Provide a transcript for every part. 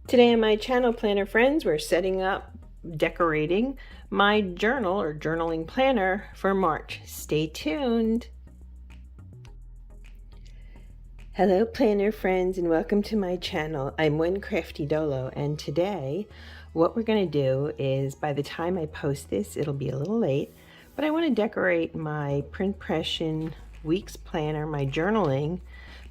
Today on my channel, Planner Friends, we're setting up, decorating my journal or journaling planner for March. Stay tuned. Hello Planner Friends and welcome to my channel. I'm One Crafty Dolo, and today what we're going to do is, by the time I post this, it'll be a little late, but I want to decorate my Pression week's planner, my journaling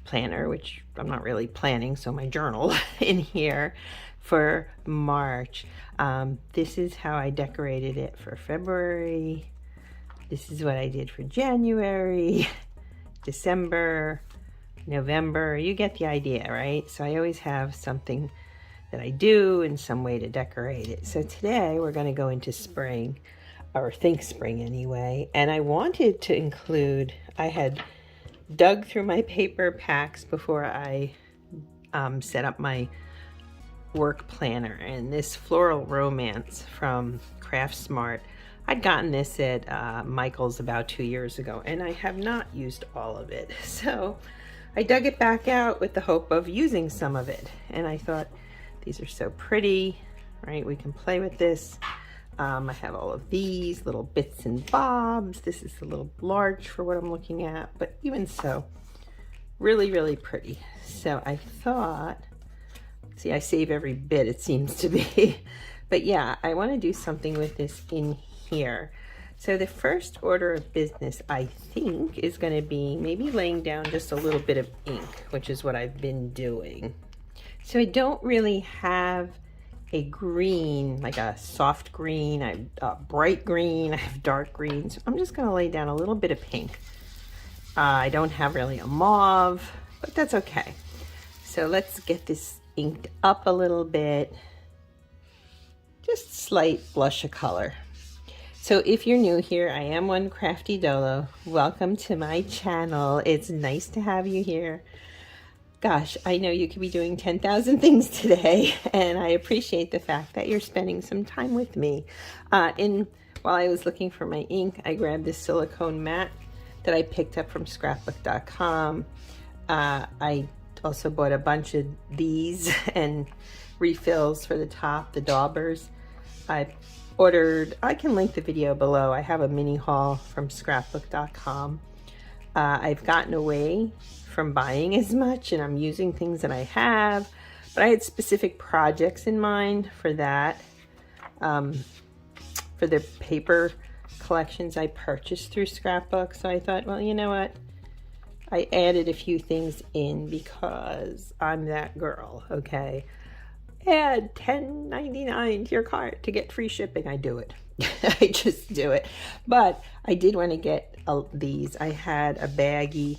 planner, which I'm not really planning, so my journal in here for March. This is how I decorated it for February. This is what I did for January, December, November. You get the idea, right? So I always have something that I do in some way to decorate it. So today we're going to go into spring, or think spring anyway, and I wanted to include, I had dug through my paper packs before I set up my work planner, and this Floral Romance from Craft Smart, I'd gotten this at Michael's about 2 years ago, and I have not used all of it. So I dug it back out with the hope of using some of it, and I thought, these are so pretty, right? We can play with this. I have all of these little bits and bobs. This is a little large for what I'm looking at, but even so, really, really pretty. So I thought, see, I save every bit, it seems to be. But yeah, I want to do something with this in here. So the first order of business, I think, is going to be maybe laying down just a little bit of ink, which is what I've been doing. So I don't really have a green, like a soft green, I have a bright green, I have dark green. So I'm just going to lay down a little bit of pink. I don't have really a mauve, but that's okay. So let's get this inked up a little bit. Just slight blush of color. So if you're new here, I am One Crafty Dolo. Welcome to my channel. It's nice to have you here. Gosh, I know you could be doing 10,000 things today, and I appreciate the fact that you're spending some time with me. While I was looking for my ink, I grabbed this silicone mat that I picked up from scrapbook.com. I also bought a bunch of these and refills for the top, the daubers. I ordered, I can link the video below. I have a mini haul from scrapbook.com. I've gotten away from buying as much, and I'm using things that I have, but I had specific projects in mind for that. For the paper collections I purchased through Scrapbook, so I thought, well, you know what? I added a few things in because I'm that girl, okay? Add $10.99 to your cart to get free shipping. I do it. I just do it. But I did want to get these. I had a baggie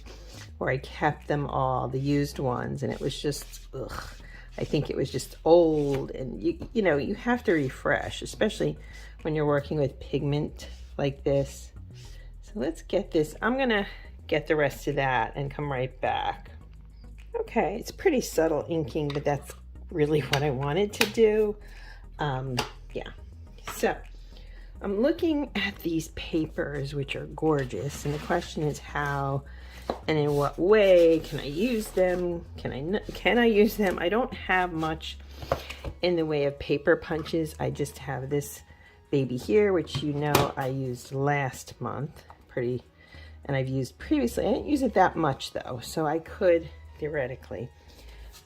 where I kept them all, the used ones, and it was just, ugh. I think it was just old, and you know, you have to refresh, especially when you're working with pigment like this. So let's get this. I'm gonna get the rest of that and come right back. Okay, it's pretty subtle inking, but that's really what I wanted to do. Yeah, so I'm looking at these papers, which are gorgeous, and the question is how and in what way can I use them? Can I use them? I don't have much in the way of paper punches. I just have this baby here, which you know I used last month, and I've used previously. I didn't use it that much though, so I could theoretically.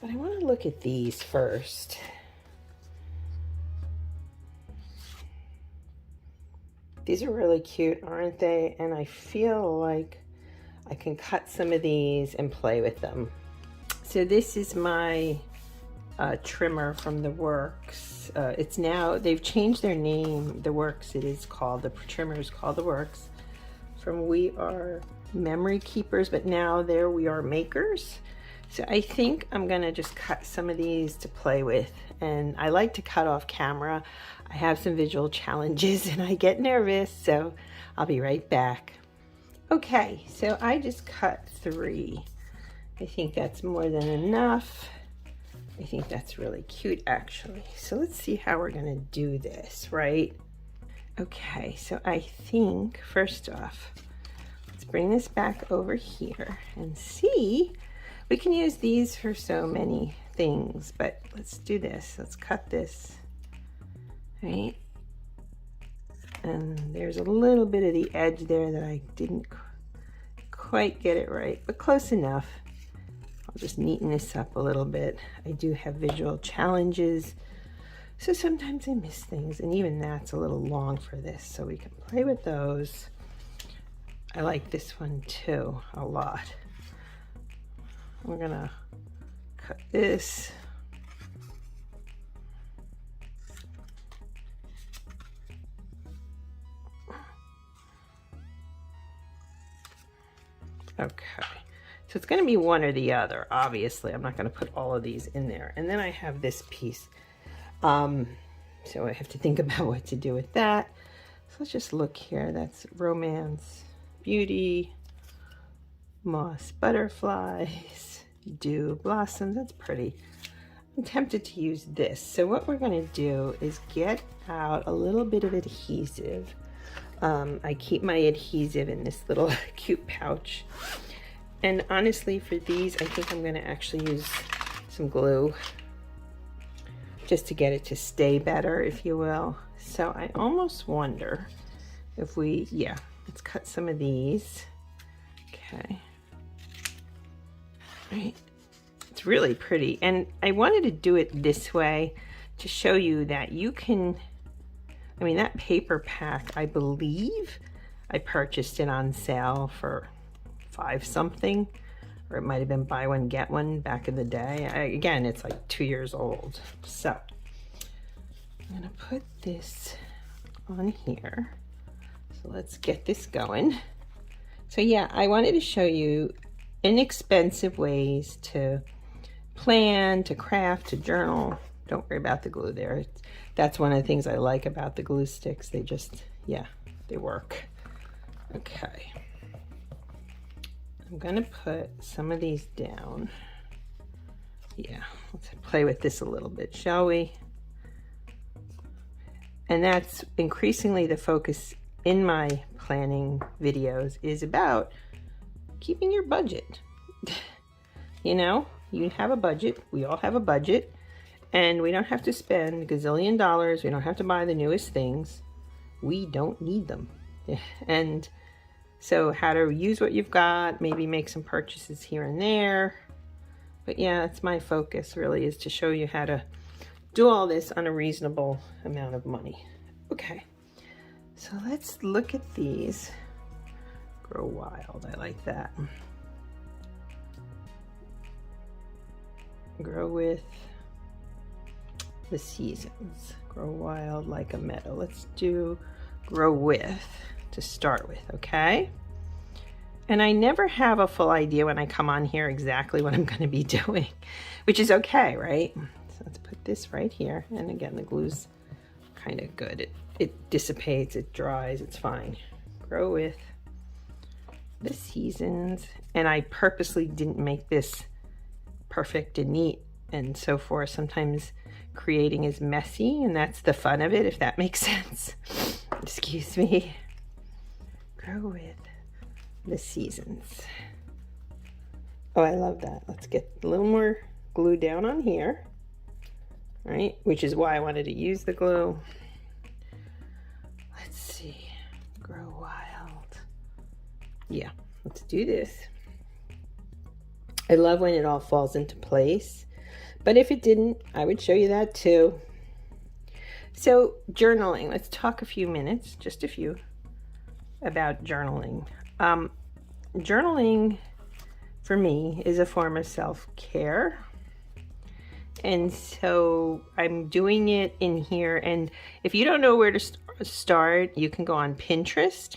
But I want to look at these first. These are really cute, aren't they? And I feel like I can cut some of these and play with them. So this is my trimmer from The Works. It's now, they've changed their name. The Works, it is called, the trimmer is called The Works. From We Are Memory Keepers, but now they're We Are Makers. So I think I'm gonna just cut some of these to play with. And I like to cut off camera. I have some visual challenges and I get nervous, so I'll be right back. Okay, so I just cut 3. I think that's more than enough. I think that's really cute actually. So let's see how we're gonna do this, right? Okay, so I think first off, let's bring this back over here and see. We can use these for so many things, but let's do this. Let's cut this, right? And there's a little bit of the edge there that I didn't quite get it right, but close enough. I'll just neaten this up a little bit. I do have visual challenges, so sometimes I miss things, and even that's a little long for this, so we can play with those. I like this one too a lot. We're gonna cut this. Okay, so it's going to be one or the other. Obviously, I'm not going to put all of these in there. And then I have this piece. So I have to think about what to do with that. So let's just look here. That's Romance, Beauty, Moss Butterflies, Dew Blossoms. That's pretty. I'm tempted to use this. So what we're going to do is get out a little bit of adhesive. I keep my adhesive in this little cute pouch. And honestly, for these, I think I'm going to actually use some glue just to get it to stay better, if you will. So I almost wonder if we, yeah, let's cut some of these. Okay. Right. It's really pretty. And I wanted to do it this way to show you that you can, I mean, that paper pack, I believe I purchased it on sale for $5 something, or it might have been buy one, get one back in the day. Again, it's like 2 years old. So I'm gonna put this on here. So let's get this going. So yeah, I wanted to show you inexpensive ways to plan, to craft, to journal. Don't worry about the glue there. That's one of the things I like about the glue sticks. They just, yeah, they work. Okay. I'm gonna put some of these down. Yeah, let's play with this a little bit, shall we? And that's increasingly the focus in my planning videos, is about keeping your budget. You know, you have a budget, we all have a budget, and we don't have to spend a gazillion dollars. We don't have to buy the newest things. We don't need them. And so how to use what you've got, maybe make some purchases here and there. But yeah, that's my focus really, is to show you how to do all this on a reasonable amount of money. Okay, so let's look at these. Grow Wild, I like that. Grow with the seasons. Grow wild like a meadow. Let's do grow with to start with, okay? And I never have a full idea when I come on here exactly what I'm going to be doing, which is okay, right? So let's put this right here. And again, the glue's kind of good. It dissipates, it dries, it's fine. Grow with the seasons. And I purposely didn't make this perfect and neat and so forth. Sometimes creating is messy, and that's the fun of it, if that makes sense. Excuse me. Grow with the seasons. Oh, I love that. Let's get a little more glue down on here, right? Which is why I wanted to use the glue. Let's see. Grow Wild. Yeah, let's do this. I love when it all falls into place, but if it didn't, I would show you that too. So journaling, let's talk a few minutes, just a few, about journaling. Journaling for me is a form of self-care. And so I'm doing it in here. And if you don't know where to start, you can go on Pinterest.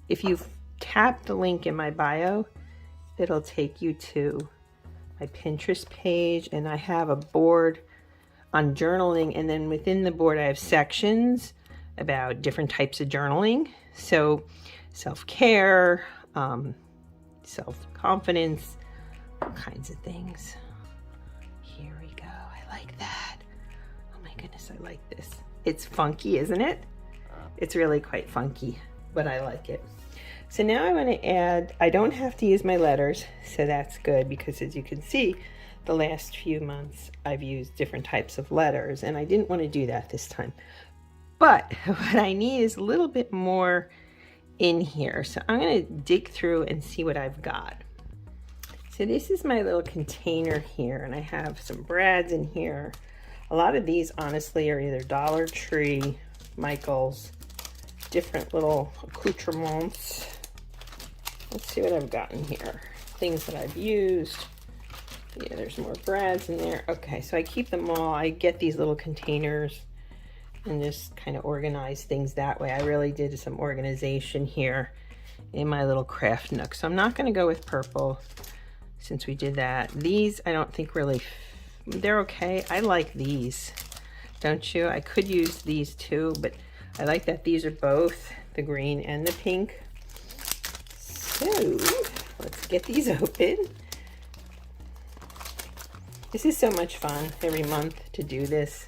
If you tap the link in my bio, it'll take you to my Pinterest page, and I have a board on journaling, and then within the board I have sections about different types of journaling. So self-care, self-confidence, all kinds of things. Here we go. I like that. Oh my goodness, I like this. It's funky, isn't it? It's really quite funky, but I like it. So now I want to add, I don't have to use my letters, so that's good, because as you can see, the last few months I've used different types of letters, and I didn't want to do that this time. But what I need is a little bit more in here. So I'm going to dig through and see what I've got. So this is my little container here, and I have some brads in here. A lot of these honestly are either Dollar Tree, Michael's, different little accoutrements. Let's see what I've got in here. Things that I've used. Yeah, there's more brads in there. Okay, so I keep them all. I get these little containers and just kind of organize things that way. I really did some organization here in my little craft nook. So I'm not going to go with purple since we did that. These I don't think really, they're okay. I like these, don't you? I could use these too, but I like that these are both the green and the pink. So let's get these open. This is so much fun every month to do this.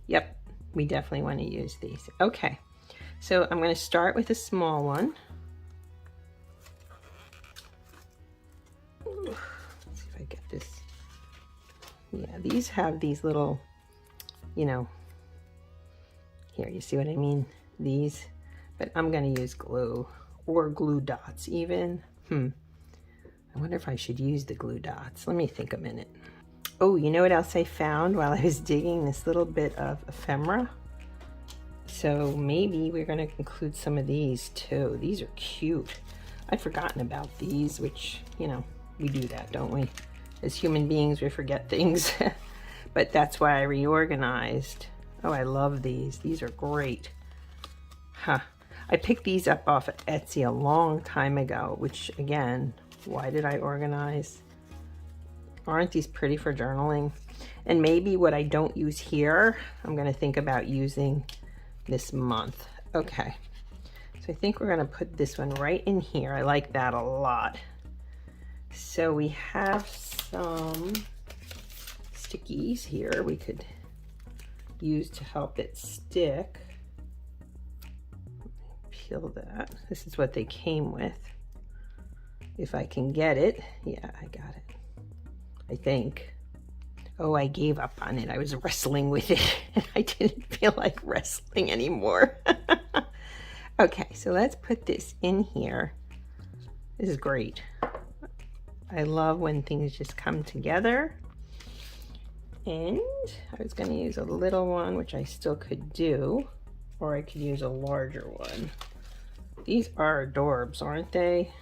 Yep, we definitely want to use these. Okay, so I'm going to start with a small one. Let's see if I get this. Yeah, these have these little, you know, here, you see what I mean? These, but I'm going to use glue or glue dots even. I wonder if I should use the glue dots. Let me think a minute. Oh, you know what else I found while I was digging? This little bit of ephemera. So maybe we're going to include some of these too. These are cute. I'd forgotten about these, which, you know, we do that, don't we? As human beings, we forget things. But that's why I reorganized. Oh, I love these. These are great. Huh. I picked these up off of Etsy a long time ago, which again, why did I organize? Aren't these pretty for journaling? And maybe what I don't use here, I'm going to think about using this month. Okay. So I think we're going to put this one right in here. I like that a lot. So we have some stickies here we could use to help it stick. Peel that. This is what they came with. If I can get it. Yeah, I got it. I think. Oh, I gave up on it. I was wrestling with it and I didn't feel like wrestling anymore. Okay, so let's put this in here. This is great. I love when things just come together. And I was going to use a little one, which I still could do, or I could use a larger one. These are adorbs, aren't they?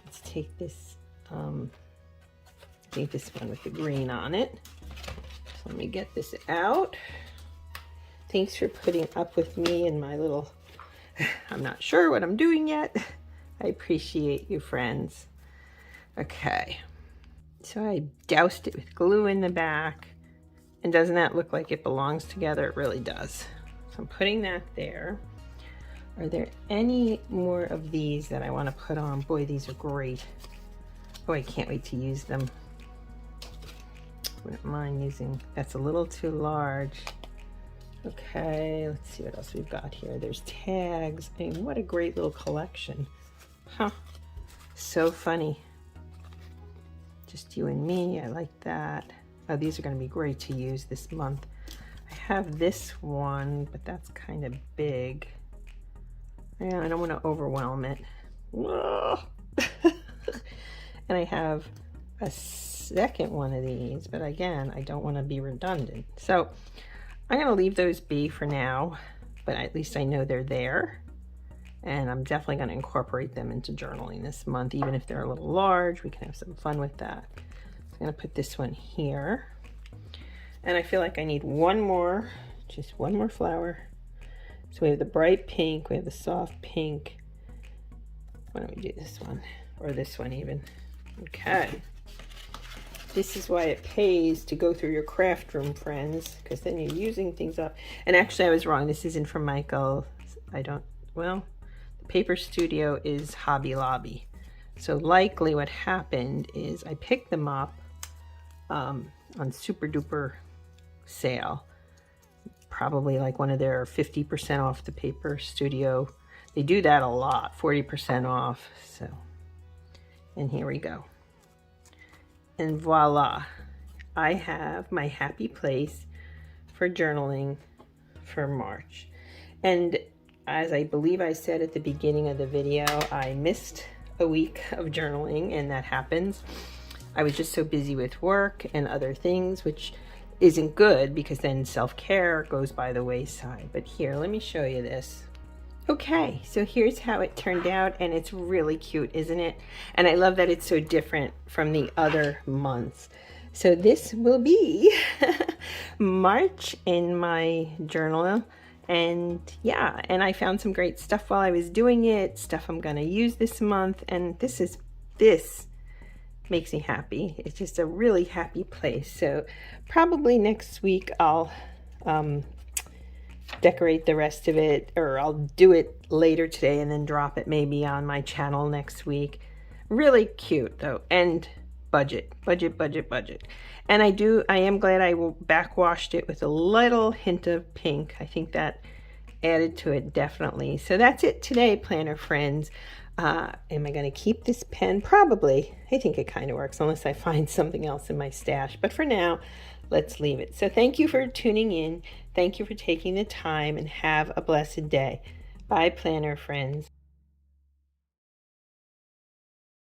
Let's take this, I think this one with the green on it. So let me get this out. Thanks for putting up with me and my little, I'm not sure what I'm doing yet. I appreciate you, friends. Okay. So I doused it with glue in the back. And doesn't that look like it belongs together? It really does. So I'm putting that there. Are there any more of these that I want to put on? Boy, these are great. Oh, I can't wait to use them. Wouldn't mind using, that's a little too large. Okay, let's see what else we've got here. There's tags. I mean, what a great little collection. Huh. So funny. Just you and me. I like that. Oh, these are going to be great to use this month. I have this one, but that's kind of big. Yeah, I don't want to overwhelm it. And I have a second one of these, but again, I don't want to be redundant. So I'm going to leave those be for now, but at least I know they're there. And I'm definitely going to incorporate them into journaling this month, even if they're a little large. We can have some fun with that. I'm going to put this one here. And I feel like I need one more, just one more flower. So we have the bright pink, we have the soft pink. Why don't we do this one, or this one even? Okay. This is why it pays to go through your craft room, friends, because then you're using things up. And actually, I was wrong. This isn't from Michael. Well, the paper studio is Hobby Lobby. So likely what happened is I picked them up on super duper sale. Probably like one of their 50% off the paper studio. They do that a lot, 40% off. So And here we go. And voila, I have my happy place for journaling for March. And as I believe I said at the beginning of the video, I missed a week of journaling, and that happens. I was just so busy with work and other things, which isn't good because then self-care goes by the wayside. But here, let me show you this. Okay, so here's how it turned out, and it's really cute, isn't it? And I love that it's so different from the other months. So this will be March in my journal. And yeah, and I found some great stuff while I was doing it, stuff I'm gonna use this month, and this makes me happy. It's just a really happy place. So probably next week I'll decorate the rest of it, or I'll do it later today and then drop it maybe on my channel next week. Really cute though, and budget. And I am glad I backwashed it with a little hint of pink. I think that added to it definitely. So that's it today, planner friends. Am I going to keep this pen? Probably. I think it kind of works unless I find something else in my stash. But for now, let's leave it. So thank you for tuning in. Thank you for taking the time, and have a blessed day. Bye, planner friends.